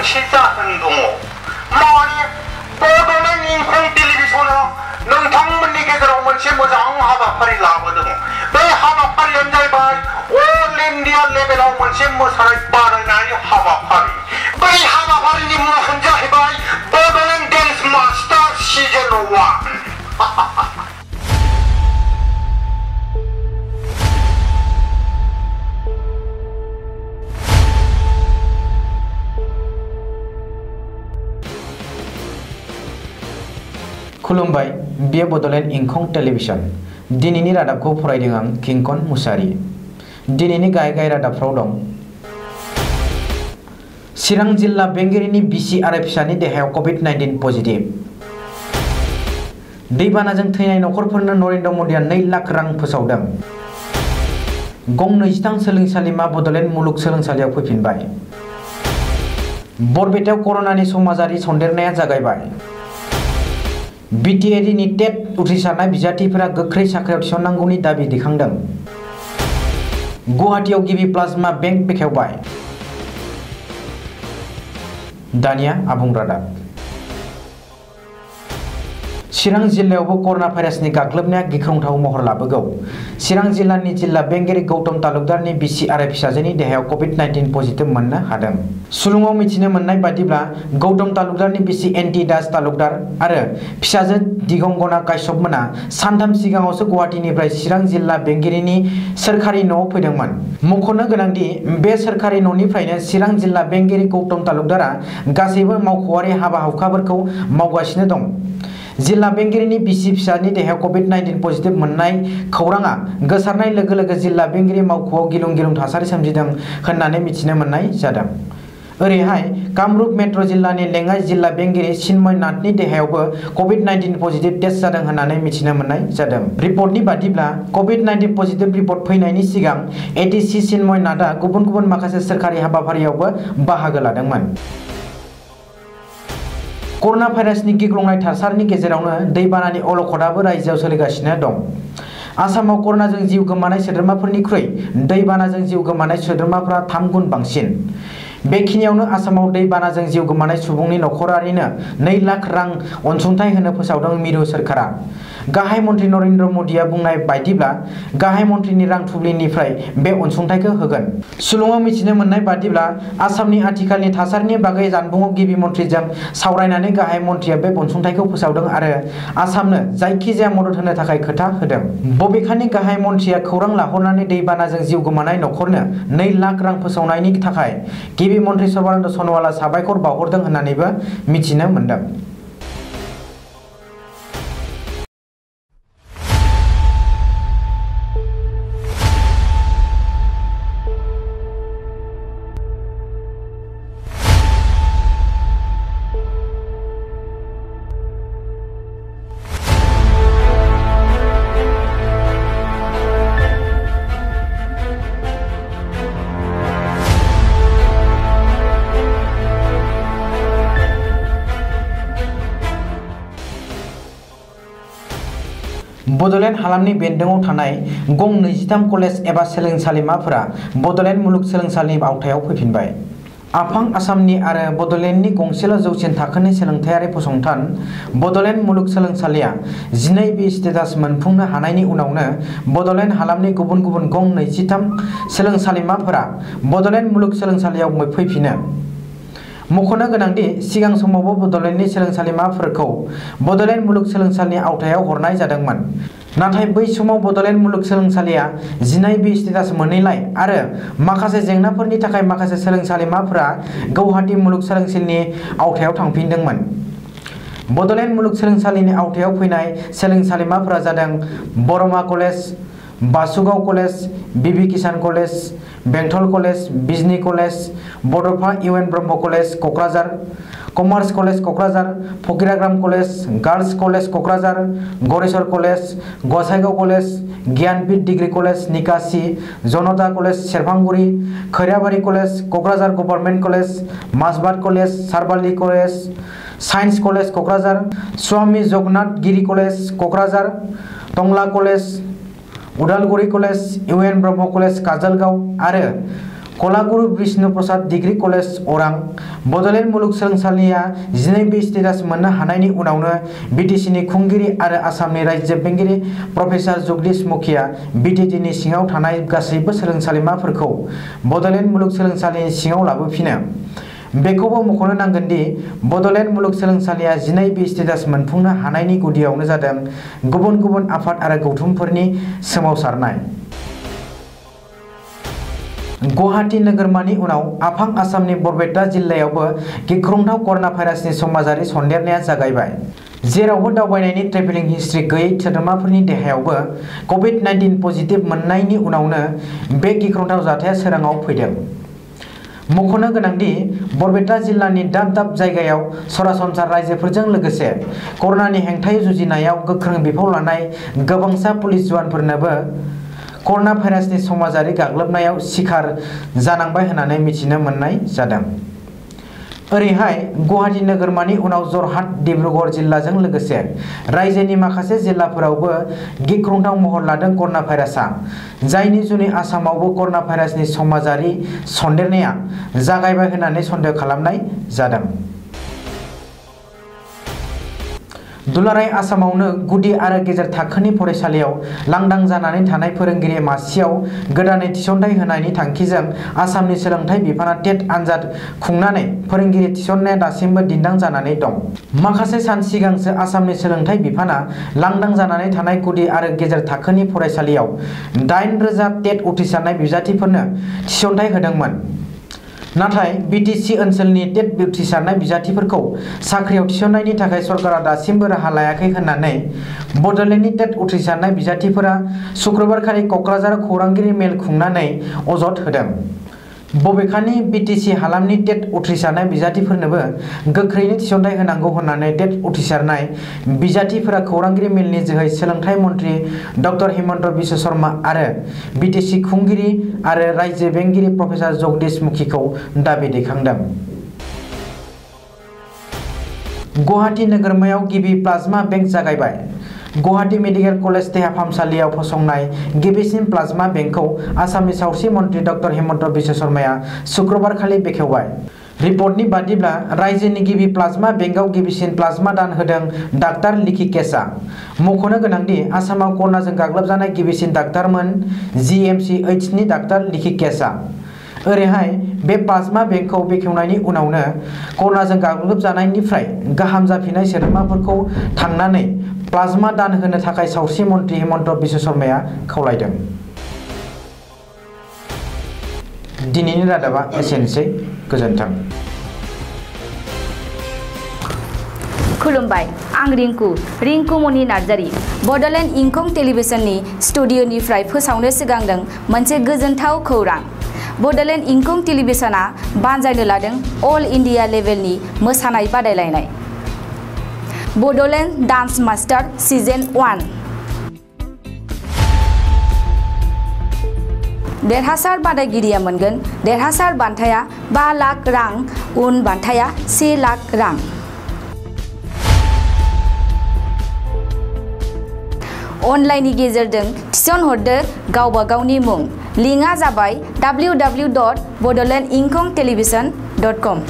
मोनसे जाहोन दङ माने बड'लेण्ड इंखं टेलिभिजना नोंथांमोननि गेजेराव मोनसे मोजां हाबाफारि लाबोदों। बे हाबाफारियानो जाहैबाय अल इन्डिया लेभेलाव मोनसे मोसानाय बादायनाय हाबाफारि। बै हाबाफारिनि मुङानो जाहैबाय बड'लेण्ड डेन्स मास्टार सिजन 1। खुलुमबाय, बेयो बड'लेण्ड इंखं टेलिभिजन। दिनैनि रादाबखौ फरायदों आं किंकन मुसाहारि। दिनैनि गाहाय रादाबफ्राव दं। चिरां जिल्ला बेंगिरिनि बिसि आरो फिसानि देहायाव कभिड-19 पजिटिभ। दैबानाजों थैनाय नखरफोरनो नरेन्द्र मदिया 2 लाख रां फोसावदों। गं 23 सोलोंसालिमा बड'लेण्ड मुलुग सोलोंसालियाव फैफिनबाय। बरपेटायाव कर'नानि समाजारि सन्देरनाया जागायबाय। बिटिआरनि टेट उथ्रिसारनाय बिजाथिफोरा गोख्रै साख्रियाव थिसननांगौनि दाबि दैखांदों। गुवाहाटीयाव गिबि प्लाज्मा बेंक बेखेवबाय। दानिया आबुं रादाब। चिरां जिल्लायावबो कर'ना भाइरासनि गाग्लोबनाया गिख्रंथाव महर लाबोगौ। चिरां जिल्लानि जिल्ला बेंगिरि गौतम तालुकदारनि बिसि आरो फिसाजोनि देहायाव कभिड-19 पजिटिभ मोननो हादों। सुलुङाव मिथिनो मोननाय बादिब्ला गौतम तालुकदारनि बिसि एन्टि दास तालुकदार आरो फिसाजो दिगंगना काश्यपमोना सानथाम सिगाङावसो गुवाहाटीनिफ्राय चिरां जिल्ला बेंगिरिनि सोरखारि न'आव फैदोंमोन। मख'नो गोनांदि बे सोरखारि न'निफ्रायनो चिरां जिल्ला बेंगिरि गौतम तालुकदारा गासैबो मावख'आरि हाबा-हुखाफोरखौ मावगासिनो दं। जिल्ला बेंगिरिनि बिसि फिसानि देहायाव कभिड-19 पजिटिभ मोननाय खौराङा गोसारनाय लोगो लोगो जिल्ला बेंगिरि मावख'आव गिलुं-गिलुं थासारि सोमजिदों होननानै मिथिनो मोननाय जादों। ओरैहाय कामरुप मेट्र' जिल्लानि लेङाइ जिल्ला बेंगिरि चिन्मय नाथनि देहायावबो कभिड-19 पजिटिभ टेस्ट जादों होननानै मिथिनो मोननाय जादों। रिपर्टनि बादिब्ला कभिड-19 पजिटिभ रिपर्ट फैनायनि सिगां एटिसि चिन्मय नाथआ गुबुन गुबुन माखासे सोरखारि हाबाफारियावबो बाहागो लादोंमोन। कर'ना भाइरासनि गिख्रंनाय थासारिनि गेजेरावनो दैबानानि अलखदाबो रायजोआव सोलिगासिनो दं। आसामाव कर'नाजों जिउ गोमानाय सोद्रोमाफोरनिख्रुइ दैबानाजों जिउ गोमानाय सोद्रोमाफोरा 3 गुन बांसिन। बेखिनियावनो आसामाव दैबानाजों जिउ गोमानाय सुबुंनि नखरारिनो 2 लाख रां अनसुंथाइ होनो फोसावदों मिरु सोरखारा। गाहाय मन्थ्रि नरेन्द्र मदिया बुंनाय बायदिब्ला गाहाय मन्थ्रिनि रां थुब्लिनिफ्राय बे अनसुंथाइखौ होगोन। सुलुङाव मिथिनो मोननाय बादिब्ला आसामनि आथिखालनि थासारिनि बागै जानबुङाव गिबि मन्थ्रिजों सावरायनानै गाहाय मन्थ्रिया बे अनसुंथाइखौ फोसावदों आरो आसामनो जायखिजाया मदद होनो थाखाय खोथा होदों। बबेखानि गाहाय मन्थ्रिया खौरां लाहरनानै दैबानाजों जिउ गोमानाय नखरनो 2 लाख रां फोसावनायनि थाखाय गिबि मन्थ्रि सर्बानन्द सन'वालआ साबायखर बावहरदों होननानैबो मिथिनो मोनदों। बड'लेण्ड हालामनि बेन्दोङाव थानाय गं 23 कलेज एबा सोलोंसालिमाफोरा बड'लेण्ड मुलुग सोलोंसालिनि आवथायाव फैफिनबाय। आफां आसामनि आरो बड'लेण्डनि गंसेल' जौसिन थाखोनि सोलोंथायारि फसंथान बड'लेण्ड मुलुग सोलोंसालिया 12B स्टेटास मोनफुंनो हानायनि उनावनो बड'लेण्ड हालामनि गुबुन गुबुन गं 23 सोलोंसालिमाफोरा बड'लेण्ड मुलुग सोलोंसालियाव फैफिनो। मख'नो गोनांदि सिगां समावबो बड'लेण्डनि सोलोंसालिमाफोरखौ बड'लेण्ड मुलुग सोलोंसालिनि आवथायाव हरनाय जादोंमोन। नाथाय बै समाव बड'लेण्ड मुलुग सोलोंसालिया 12B स्टेटास मोनैलाय आरो माखासे जेंनाफोरनि थाखाय माखासे सोलोंसालिमाफोरा गुवाहाटी मुलुग सोलोंसालिनि आवथायाव थांफिनदोंमोन। बड'लेण्ड मुलुग सोलोंसालिनि आवथायाव फैनाय सोलोंसालिमाफोरा जादों Barama college, Basugaon college, Bibi Kisan college, Bengtol college, Bijni college, Bodofa U N Brahma college Kokrajhar, commerce college Kokrajhar, Fakiragram college, girls college Kokrajhar, Goreswar college, Gossaigaon college, Gyanpeeth degree college Nikashi, Janata college Serfanguri, Khairabari college, Kokrajhar government college, Majbat college, Sarbali college, science college Kokrajhar, Swami Jagannath Giri college Kokrajhar, Tangla college, Udalguri college, U N Brahma college Kajalgaon आरो कलागुरु विष्णु प्रसाद degree college अरां Bodoland मुलुगसोलोंसालिया 12B status मोननो हानायनि उनावनो बिटिसिनि खुंगिरि आरो आसामनि रायजो बेंगिरि प्रफेसार जगदीश मुखिया बिटिटिनि सिङाव थानाय गासैबो सोलोंसालिमाफोरखौ बड'लेण्ड मुलुगसोलोंसालिनि सिङाव लाबोफिनो। बेखौबो मख'नो नांगोन दि बड'लेण्ड मुलुगसोलोंसालिया 12B स्टेटास मोनफुंनो हानायनि गुदियावनो जादों गुबुन गुबुन आफाद आरो गौथुमफोरनि सोमावसारनाय। गुवाहाटी नोगोरमानि उनाव आफां आसामनि बरपेटा जिल्लायावबो गिख्रंथाव कर'ना भाइरासनि समाजारि सन्देरनाया जागायबाय। जेरावबो दावबायनायनि ट्रेभेलिं हिस्ट्रि गैयै सोद्रोमाफोरनि देहायावबो कभिड-19 पजिटिभ मोननायनि उनावनो बे गिख्रंथाव जाथाया सोराङाव फैदों। मख'नो गोनांदि बरपेटा जिल्लानि दाब दाब जायगायाव सरासनस्रा रायजोफोरजों लोगोसे कर'नानि हेंथायै जुजिनायाव गोख्रों बिफाव लानाय गोबांसा पुलिस जवानफोरनोबो कर'ना भाइरासनि समाजारि गाग्लोबनायाव सिखार जानांबाय होननानै मिथिनो मोननाय जादों। ओरैहाय गुवाहाटी नोगोरमानि उनाव जरहाट डिब्रुगड़ जिल्लाजों लोगोसे रायजोनि माखासे जिल्लाफोरावबो गिख्रंथाव महर लादों कर'ना भाइरासआ, जायनि जुनै आसामावबो कर'ना भाइरासनि समाजारि सन्देरनाया जागायबाय होननानै सन्देह खालामनाय जादों। दुलाराय आसामावनो गुदि आरो गेजेर थाखोनि फरायसालियाव लांदां जानानै थानाय फोरोंगिरि मासियाव गोदानै थिसनथाइ होनायनि थांखिजों आसामनि सोलोंथाइ बिफाना टेट आनजाद खुंनानै फोरोंगिरि थिसननाया दासिमबो दिन्दां जानानै दं। माखासे सान सिगांसो आसामनि सोलोंथाइ बिफाना लांदां जानानै थानाय गुदि आरो गेजेर थाखोनि फरायसालियाव 8,000 टेट उथ्रिसारनाय बिजाथिफोरनो थिसनथाइ होदोंमोन। नाथाय बिटिसि ओनसोलनि टेट उथ्रिसारनाय बिजाथिफोरखौ साख्रियाव थिसननायनि थाखाय सरकारा दासिमबो राहा लायाखै होननानै बड'लेण्डनि टेट उथ्रिसारनाय बिजाथिफोरा शुक्रबारखालि क'क्राझाराव खौरांगिरि मेल खुंनानै अजद होदों। बबेखानि बिटिसि हालामनि टेट उथ्रिसारनाय बिजाथिफोरनोबो गोख्रैनो थिसनथाइ होनांगौ होननानै टेट उथ्रिसारनाय बिजाथिफोरा खौरांगिरि मेलनि जोहै सोलोंथाइ मन्त्रि डक्टर हिमन्त बिश्व शर्मा आरो बिटिसि खुंगिरि आरो रायजो बेंगिरि प्रफेसार जगदीश मुखिखौ दाबि दैखांदों। गुवाहाटी नोगोरमायाव गिबि प्लाज्मा बेंक जागायबाय। गुवाहाटी मेडिकेल कलेज देहा फाहामसालियाव फसंनाय गिबिसिन प्लाज्मा बेंकखौ आसामनि सावस्रि मन्त्रि डक्टर हिमन्त बिश्व शर्माया शुक्रबारखालि बेखेवबाय। रिपर्टनि बादिब्ला रायजोनि गिबि प्लाज्मा बेंकआव गिबिसिन प्लाज्मा दान होदों डाक्टार लिखि केसआ। मख'नो गोनांदि आसामाव कर'नाजों गाग्लोबजानाय गिबिसिन डाक्टारमोन GMCHनि डाक्टार लिखि केसआ। ओरैहाय बे प्लाज्मा बेंकखौ बेखेवनायनि उनावनो कर'नाजों गाग्लोबजानायनिफ्राय गाहाम जाफिननाय सोद्रोमाफोरखौ थांनानै प्लाज्मा दान होनो थाखाय सावस्रि मन्त्रि हिमन्त बिश्व शर्माया खावलायदों। दिनैनि रादाबा एसेनोसै। गोजोन्थों। खुलुमबाय, आं रिंकु मनि नार्जारी बड'लेण्ड इंखं टेलिभिजननि स्टुडिअ'निफ्राय फोसावनो सिगांदों मोनसे गोजोनथाव खौरां। बड'लेण्ड इंखं टेलिभिजनआ बानजायनो लादों अल इन्डिया लेभेलनि मोसानाय बादायलायनाय बड'लेण्ड डान्स मास्टार सिजन 1। देरहासार बादायगिरिया मोनगोन देरहासार बान्थाया 5 लाख रां, उन बान्थाया 1 लाख रां। अनलाइननि गेजेरजों थिसनहरदो गावबा गावनि मुं। लिंकआ जाबाय www.bodolandinkhongtelevision.com।